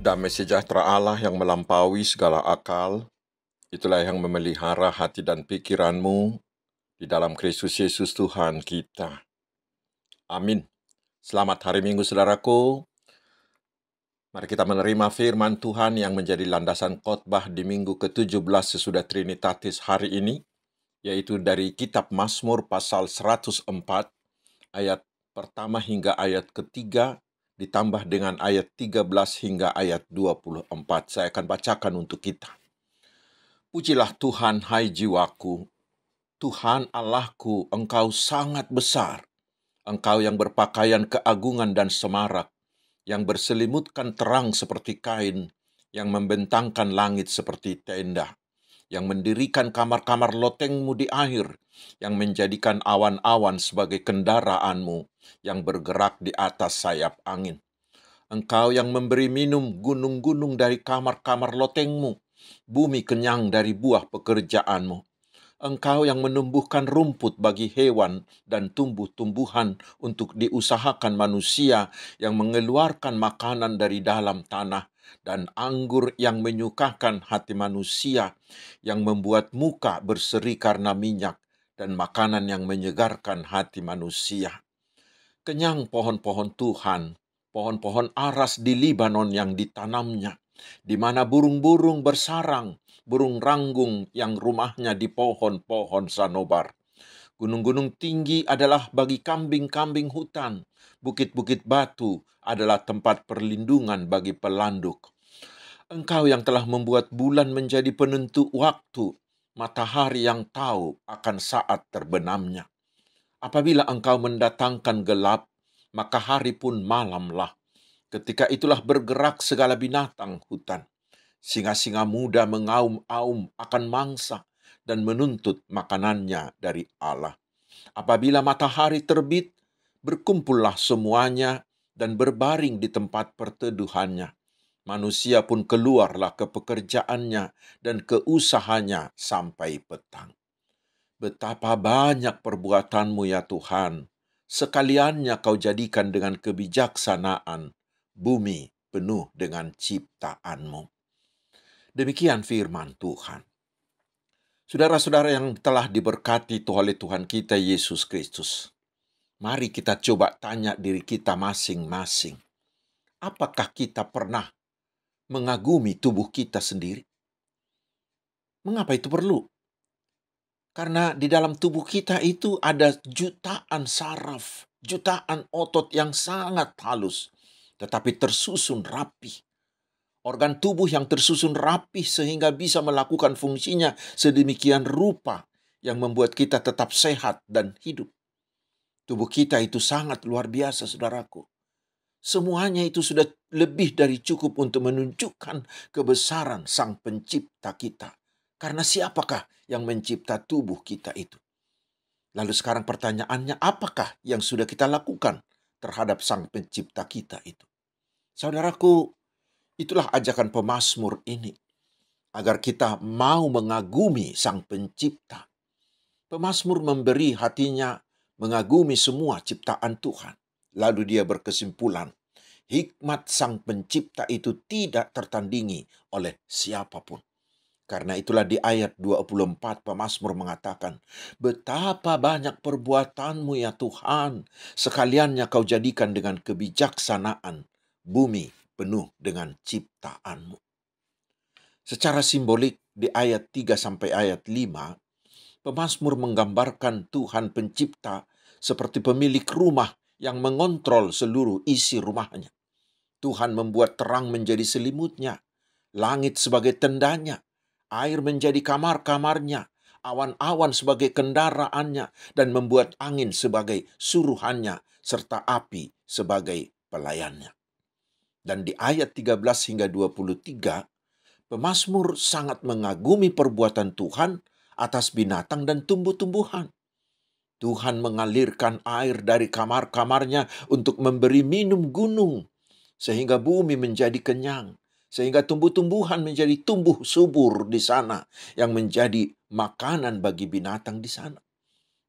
Damai sejahtera Allah yang melampaui segala akal, itulah yang memelihara hati dan pikiranmu di dalam Kristus Yesus Tuhan kita. Amin. Selamat hari Minggu, saudaraku. Mari kita menerima firman Tuhan yang menjadi landasan khotbah di minggu ke-17 sesudah Trinitatis hari ini, yaitu dari kitab Mazmur pasal 104, ayat pertama hingga ayat ketiga, ditambah dengan ayat 13 hingga ayat 24. Saya akan bacakan untuk kita. Pujilah Tuhan, hai jiwaku. Tuhan Allahku, Engkau sangat besar. Engkau yang berpakaian keagungan dan semarak, yang berselimutkan terang seperti kain, yang membentangkan langit seperti tenda, yang mendirikan kamar-kamar lotengmu di air, yang menjadikan awan-awan sebagai kendaraanmu, yang bergerak di atas sayap angin. Engkau yang memberi minum gunung-gunung dari kamar-kamar lotengmu, bumi kenyang dari buah pekerjaanmu. Engkau yang menumbuhkan rumput bagi hewan dan tumbuh-tumbuhan untuk diusahakan manusia, yang mengeluarkan makanan dari dalam tanah, dan anggur yang menyukakan hati manusia, yang membuat muka berseri karena minyak, dan makanan yang menyegarkan hati manusia. Kenyang pohon-pohon Tuhan, pohon-pohon aras di Libanon yang ditanamnya, di mana burung-burung bersarang, burung ranggung yang rumahnya di pohon-pohon sanobar. Gunung-gunung tinggi adalah bagi kambing-kambing hutan, bukit-bukit batu adalah tempat perlindungan bagi pelanduk. Engkau yang telah membuat bulan menjadi penentu waktu, matahari yang tahu akan saat terbenamnya. Apabila engkau mendatangkan gelap, maka hari pun malamlah. Ketika itulah bergerak segala binatang hutan. Singa-singa muda mengaum-aum akan mangsa dan menuntut makanannya dari Allah. Apabila matahari terbit, berkumpullah semuanya dan berbaring di tempat perteduhannya. Manusia pun keluarlah ke pekerjaannya dan ke usahanya sampai petang. Betapa banyak perbuatanmu ya Tuhan, sekaliannya kau jadikan dengan kebijaksanaan, bumi penuh dengan ciptaanmu. Demikian firman Tuhan. Saudara-saudara yang telah diberkati oleh Tuhan kita Yesus Kristus, mari kita coba tanya diri kita masing-masing. Apakah kita pernah mengagumi tubuh kita sendiri? Mengapa itu perlu? Karena di dalam tubuh kita itu ada jutaan saraf, jutaan otot yang sangat halus, tetapi tersusun rapi. Organ tubuh yang tersusun rapi sehingga bisa melakukan fungsinya sedemikian rupa yang membuat kita tetap sehat dan hidup. Tubuh kita itu sangat luar biasa, saudaraku. Semuanya itu sudah lebih dari cukup untuk menunjukkan kebesaran Sang Pencipta kita. Karena siapakah yang mencipta tubuh kita itu? Lalu sekarang pertanyaannya, apakah yang sudah kita lakukan terhadap Sang Pencipta kita itu? Saudaraku, itulah ajakan pemazmur ini, agar kita mau mengagumi Sang Pencipta. Pemazmur memberi hatinya mengagumi semua ciptaan Tuhan. Lalu dia berkesimpulan, hikmat Sang Pencipta itu tidak tertandingi oleh siapapun. Karena itulah di ayat 24 pemazmur mengatakan, betapa banyak perbuatanmu ya Tuhan, sekaliannya kau jadikan dengan kebijaksanaan, bumi penuh dengan ciptaanmu. Secara simbolik di ayat 3 sampai ayat 5, pemazmur menggambarkan Tuhan Pencipta seperti pemilik rumah yang mengontrol seluruh isi rumahnya. Tuhan membuat terang menjadi selimutnya, langit sebagai tendanya, air menjadi kamar-kamarnya, awan-awan sebagai kendaraannya, dan membuat angin sebagai suruhannya, serta api sebagai pelayannya. Dan di ayat 13 hingga 23, pemazmur sangat mengagumi perbuatan Tuhan atas binatang dan tumbuh-tumbuhan. Tuhan mengalirkan air dari kamar-kamarnya untuk memberi minum gunung, sehingga bumi menjadi kenyang, sehingga tumbuh-tumbuhan menjadi tumbuh subur di sana, yang menjadi makanan bagi binatang di sana.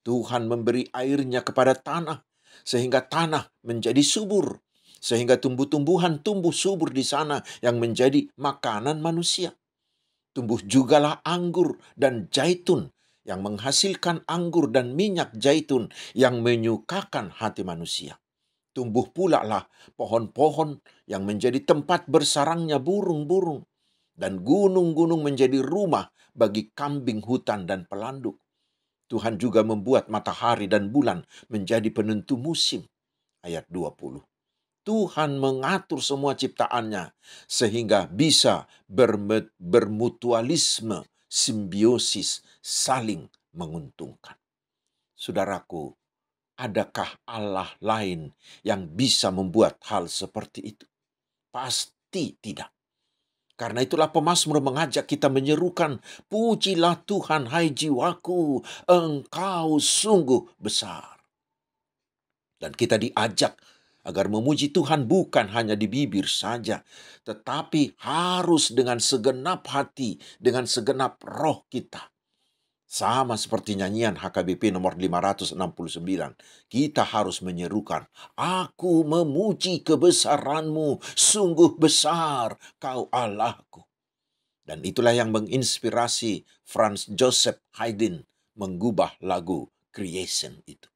Tuhan memberi airnya kepada tanah, sehingga tanah menjadi subur. Sehingga tumbuh-tumbuhan tumbuh subur di sana yang menjadi makanan manusia. Tumbuh jugalah anggur dan zaitun yang menghasilkan anggur dan minyak zaitun yang menyukakan hati manusia. Tumbuh pula lah pohon-pohon yang menjadi tempat bersarangnya burung-burung, dan gunung-gunung menjadi rumah bagi kambing hutan dan pelanduk. Tuhan juga membuat matahari dan bulan menjadi penentu musim. Ayat 20. Tuhan mengatur semua ciptaannya sehingga bisa bermutualisme, simbiosis, saling menguntungkan. Saudaraku, adakah Allah lain yang bisa membuat hal seperti itu? Pasti tidak. Karena itulah pemazmur mengajak kita menyerukan, pujilah Tuhan hai jiwaku, engkau sungguh besar. Dan kita diajak agar memuji Tuhan bukan hanya di bibir saja, tetapi harus dengan segenap hati, dengan segenap roh kita. Sama seperti nyanyian HKBP nomor 569, kita harus menyerukan, aku memuji kebesaran-Mu, sungguh besar kau Allahku. Dan itulah yang menginspirasi Franz Joseph Haydn mengubah lagu Creation itu.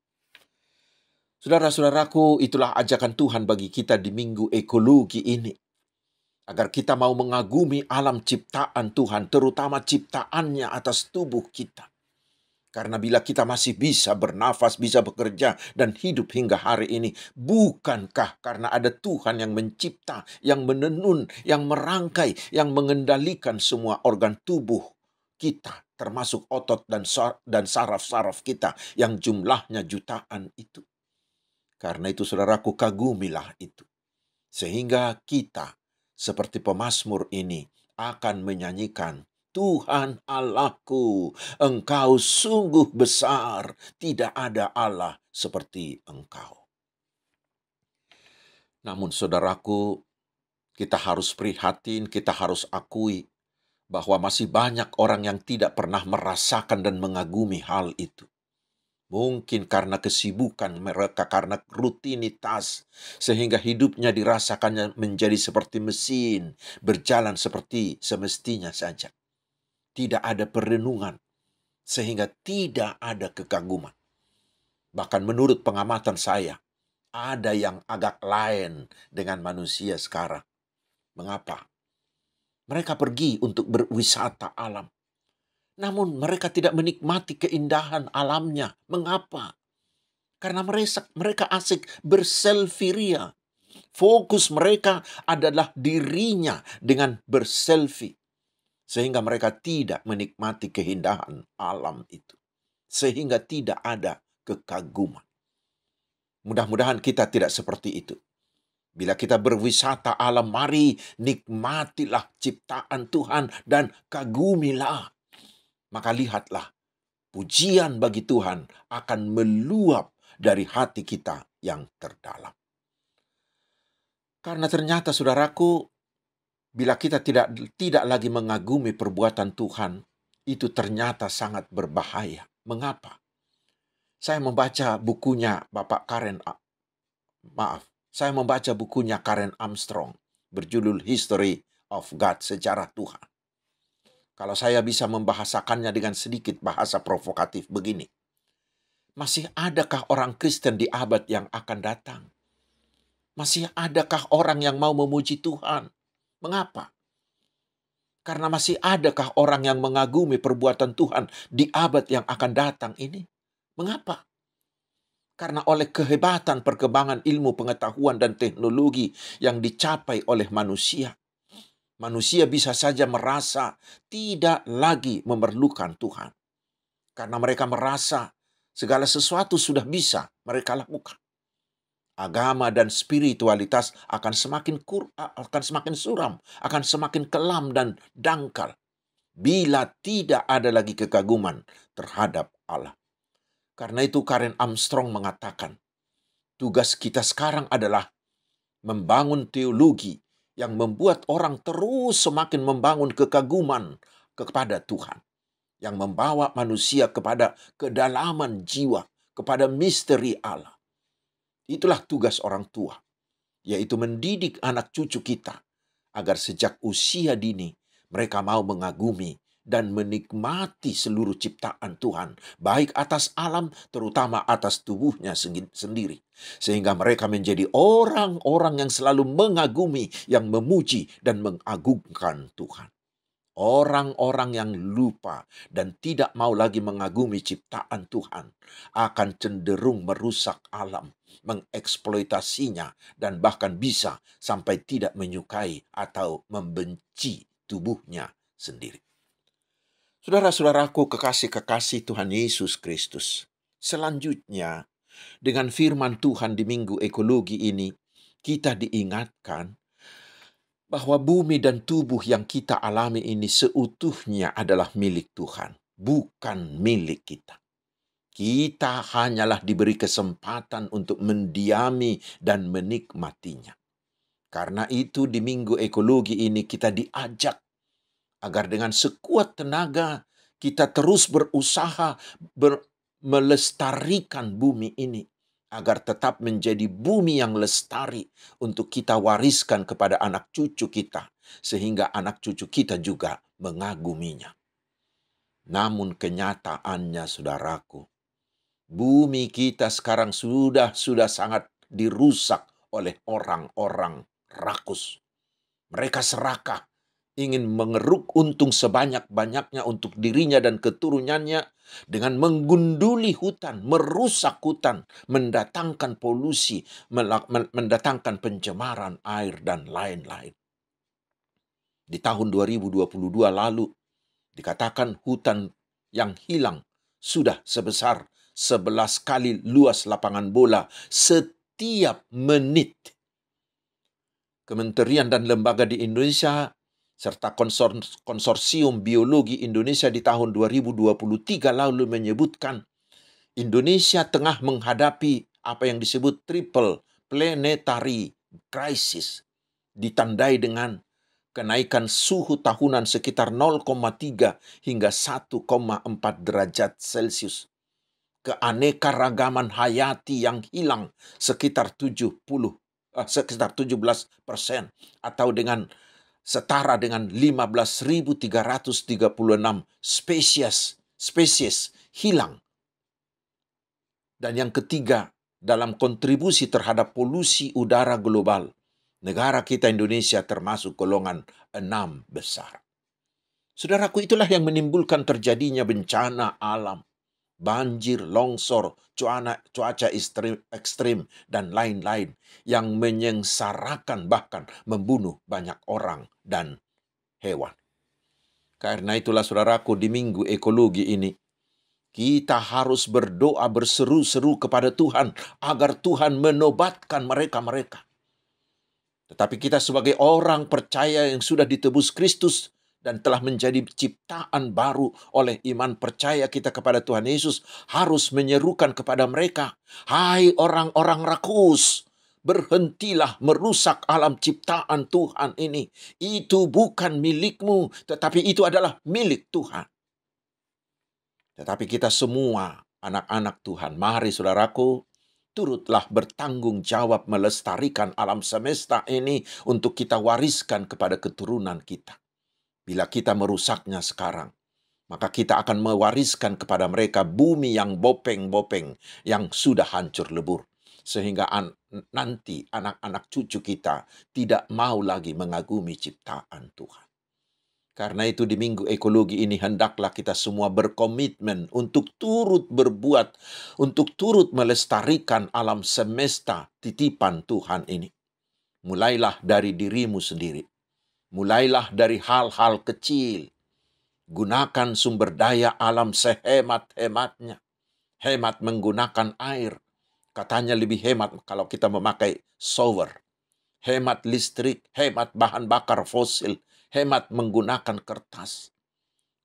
Saudara-saudaraku, itulah ajakan Tuhan bagi kita di minggu ekologi ini. Agar kita mau mengagumi alam ciptaan Tuhan, terutama ciptaannya atas tubuh kita. Karena bila kita masih bisa bernafas, bisa bekerja, dan hidup hingga hari ini, bukankah karena ada Tuhan yang mencipta, yang menenun, yang merangkai, yang mengendalikan semua organ tubuh kita, termasuk otot dan saraf-saraf kita, yang jumlahnya jutaan itu. Karena itu saudaraku, kagumilah itu. Sehingga kita, seperti pemazmur ini, akan menyanyikan, Tuhan Allahku, engkau sungguh besar, tidak ada Allah seperti engkau. Namun saudaraku, kita harus prihatin, kita harus akui bahwa masih banyak orang yang tidak pernah merasakan dan mengagumi hal itu. Mungkin karena kesibukan mereka, karena rutinitas, sehingga hidupnya dirasakannya menjadi seperti mesin, berjalan seperti semestinya saja. Tidak ada perenungan, sehingga tidak ada kekaguman. Bahkan menurut pengamatan saya, ada yang agak lain dengan manusia sekarang. Mengapa? Mereka pergi untuk berwisata alam. Namun mereka tidak menikmati keindahan alamnya. Mengapa? Karena mereka asik berselfie-ria. Fokus mereka adalah dirinya dengan berselfie. Sehingga mereka tidak menikmati keindahan alam itu. Sehingga tidak ada kekaguman. Mudah-mudahan kita tidak seperti itu. Bila kita berwisata alam, mari nikmatilah ciptaan Tuhan dan kagumilah. Maka lihatlah, pujian bagi Tuhan akan meluap dari hati kita yang terdalam. Karena ternyata saudaraku, bila kita tidak lagi mengagumi perbuatan Tuhan, itu ternyata sangat berbahaya. Mengapa? Saya membaca bukunya saya membaca bukunya Karen Armstrong berjudul History of God, Sejarah Tuhan. Kalau saya bisa membahasakannya dengan sedikit bahasa provokatif begini. Masih adakah orang Kristen di abad yang akan datang? Masih adakah orang yang mau memuji Tuhan? Mengapa? Karena masih adakah orang yang mengagumi perbuatan Tuhan di abad yang akan datang ini? Mengapa? Karena oleh kehebatan perkembangan ilmu pengetahuan dan teknologi yang dicapai oleh manusia, manusia bisa saja merasa tidak lagi memerlukan Tuhan. Karena mereka merasa segala sesuatu sudah bisa mereka lakukan. Agama dan spiritualitas akan semakin suram, akan semakin kelam dan dangkal bila tidak ada lagi kekaguman terhadap Allah. Karena itu Karen Armstrong mengatakan, tugas kita sekarang adalah membangun teologi yang membuat orang terus semakin membangun kekaguman kepada Tuhan, yang membawa manusia kepada kedalaman jiwa, kepada misteri Allah. Itulah tugas orang tua. yaitu mendidik anak cucu kita agar sejak usia dini mereka mau mengagumi dan menikmati seluruh ciptaan Tuhan, baik atas alam, terutama atas tubuhnya sendiri. Sehingga mereka menjadi orang-orang yang selalu mengagumi, yang memuji dan mengagungkan Tuhan. Orang-orang yang lupa dan tidak mau lagi mengagumi ciptaan Tuhan akan cenderung merusak alam, mengeksploitasinya, dan bahkan bisa sampai tidak menyukai atau membenci tubuhnya sendiri. Saudara-saudaraku, kekasih-kekasih Tuhan Yesus Kristus. Selanjutnya, dengan firman Tuhan di Minggu Ekologi ini, kita diingatkan bahwa bumi dan tubuh yang kita alami ini seutuhnya adalah milik Tuhan, bukan milik kita. Kita hanyalah diberi kesempatan untuk mendiami dan menikmatinya. Karena itu di Minggu Ekologi ini kita diajak agar dengan sekuat tenaga kita terus berusaha melestarikan bumi ini agar tetap menjadi bumi yang lestari untuk kita wariskan kepada anak cucu kita, sehingga anak cucu kita juga mengaguminya. Namun kenyataannya, saudaraku, bumi kita sekarang sudah sangat dirusak oleh orang-orang rakus. Mereka serakah, ingin mengeruk untung sebanyak-banyaknya untuk dirinya dan keturunannya dengan menggunduli hutan, merusak hutan, mendatangkan polusi, mendatangkan pencemaran air, dan lain-lain. Di tahun 2022 lalu, dikatakan hutan yang hilang sudah sebesar 11 kali luas lapangan bola setiap menit. Kementerian dan lembaga di Indonesia serta Konsorsium Biologi Indonesia di tahun 2023 lalu menyebutkan Indonesia tengah menghadapi apa yang disebut triple planetary crisis, ditandai dengan kenaikan suhu tahunan sekitar 0,3 hingga 1,4 derajat Celcius. Keanekaragaman hayati yang hilang sekitar 17% atau dengan setara dengan 15.336 spesies hilang. Dan yang ketiga, dalam kontribusi terhadap polusi udara global, negara kita Indonesia termasuk golongan 6 besar. Saudaraku, itulah yang menimbulkan terjadinya bencana alam, banjir, longsor, cuaca ekstrim, dan lain-lain yang menyengsarakan bahkan membunuh banyak orang dan hewan. Karena itulah saudaraku, di Minggu Ekologi ini, kita harus berdoa berseru-seru kepada Tuhan agar Tuhan menobatkan mereka-mereka. Tetapi kita sebagai orang percaya yang sudah ditebus Kristus dan telah menjadi ciptaan baru oleh iman percaya kita kepada Tuhan Yesus, harus menyerukan kepada mereka, hai orang-orang rakus, berhentilah merusak alam ciptaan Tuhan ini. Itu bukan milikmu, tetapi itu adalah milik Tuhan. Tetapi kita semua anak-anak Tuhan, mari saudaraku, turutlah bertanggung jawab melestarikan alam semesta ini untuk kita wariskan kepada keturunan kita. Bila kita merusaknya sekarang, maka kita akan mewariskan kepada mereka bumi yang bopeng-bopeng, yang sudah hancur lebur. Sehingga nanti anak-anak cucu kita tidak mau lagi mengagumi ciptaan Tuhan. Karena itu di Minggu Ekologi ini hendaklah kita semua berkomitmen untuk turut berbuat, untuk turut melestarikan alam semesta titipan Tuhan ini. Mulailah dari dirimu sendiri. Mulailah dari hal-hal kecil. Gunakan sumber daya alam sehemat-hematnya. Hemat menggunakan air. Katanya lebih hemat kalau kita memakai shower. Hemat listrik, hemat bahan bakar fosil, hemat menggunakan kertas.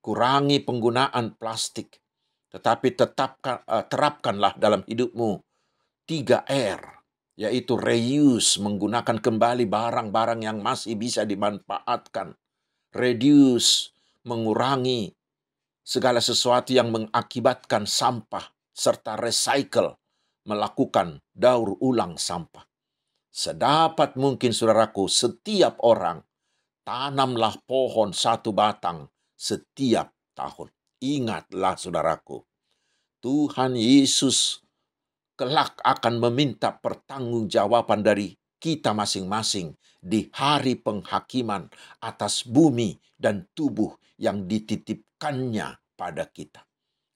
Kurangi penggunaan plastik. Tetapi terapkanlah dalam hidupmu 3R. Yaitu reuse, menggunakan kembali barang-barang yang masih bisa dimanfaatkan. Reduce, mengurangi segala sesuatu yang mengakibatkan sampah. Serta recycle, melakukan daur ulang sampah. Sedapat mungkin saudaraku, setiap orang tanamlah pohon satu batang setiap tahun. Ingatlah saudaraku, Tuhan Yesus kelak akan meminta pertanggungjawaban dari kita masing-masing di hari penghakiman atas bumi dan tubuh yang dititipkannya pada kita.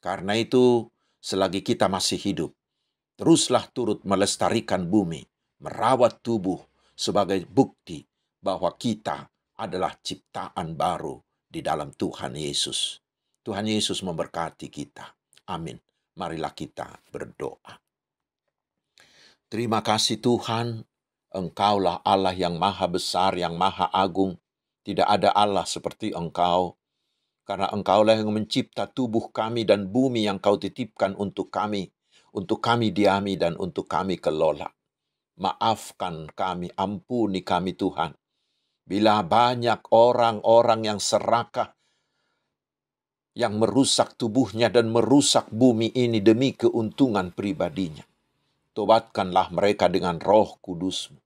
Karena itu, selagi kita masih hidup, teruslah turut melestarikan bumi, merawat tubuh sebagai bukti bahwa kita adalah ciptaan baru di dalam Tuhan Yesus. Tuhan Yesus memberkati kita. Amin. Marilah kita berdoa. Terima kasih Tuhan, Engkaulah Allah yang maha besar, yang maha agung. Tidak ada Allah seperti Engkau, karena Engkaulah yang mencipta tubuh kami dan bumi yang Kau titipkan untuk kami diami dan untuk kami kelola. Maafkan kami, ampuni kami Tuhan. Bila banyak orang-orang yang serakah, yang merusak tubuhnya dan merusak bumi ini demi keuntungan pribadinya. Tobatkanlah mereka dengan Roh Kudus-Mu.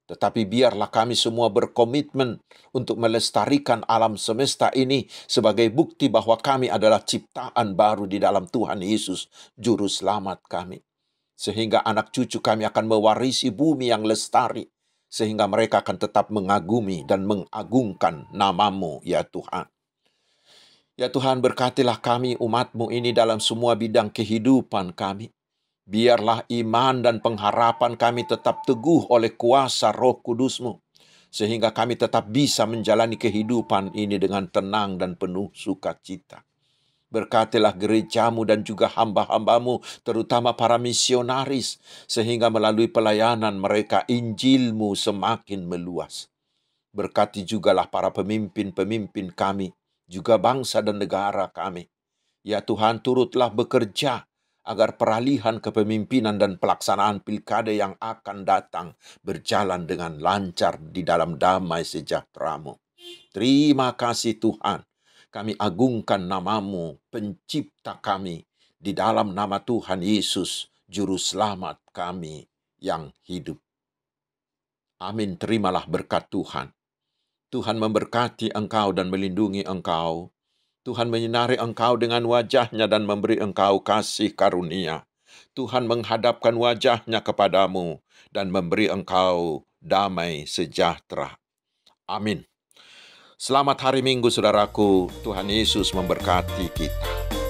Tetapi biarlah kami semua berkomitmen untuk melestarikan alam semesta ini sebagai bukti bahwa kami adalah ciptaan baru di dalam Tuhan Yesus, Juru Selamat kami. Sehingga anak cucu kami akan mewarisi bumi yang lestari, sehingga mereka akan tetap mengagumi dan mengagungkan nama-Mu, ya Tuhan. Ya Tuhan, berkatilah kami umat-Mu ini dalam semua bidang kehidupan kami. Biarlah iman dan pengharapan kami tetap teguh oleh kuasa Roh Kudus-Mu, sehingga kami tetap bisa menjalani kehidupan ini dengan tenang dan penuh sukacita. Berkatilah gereja-Mu dan juga hamba-hamba-Mu, terutama para misionaris, sehingga melalui pelayanan mereka Injil-Mu semakin meluas. Berkati jugalah para pemimpin-pemimpin kami, juga bangsa dan negara kami. Ya Tuhan, turutlah bekerja agar peralihan kepemimpinan dan pelaksanaan pilkada yang akan datang berjalan dengan lancar di dalam damai sejahtera-Mu. Terima kasih Tuhan. Kami agungkan nama-Mu, pencipta kami, di dalam nama Tuhan Yesus, Juru Selamat kami yang hidup. Amin. Terimalah berkat Tuhan. Tuhan memberkati engkau dan melindungi engkau. Tuhan menyinari engkau dengan wajah-Nya dan memberi engkau kasih karunia. Tuhan menghadapkan wajah-Nya kepadamu dan memberi engkau damai sejahtera. Amin. Selamat hari Minggu, saudaraku. Tuhan Yesus memberkati kita.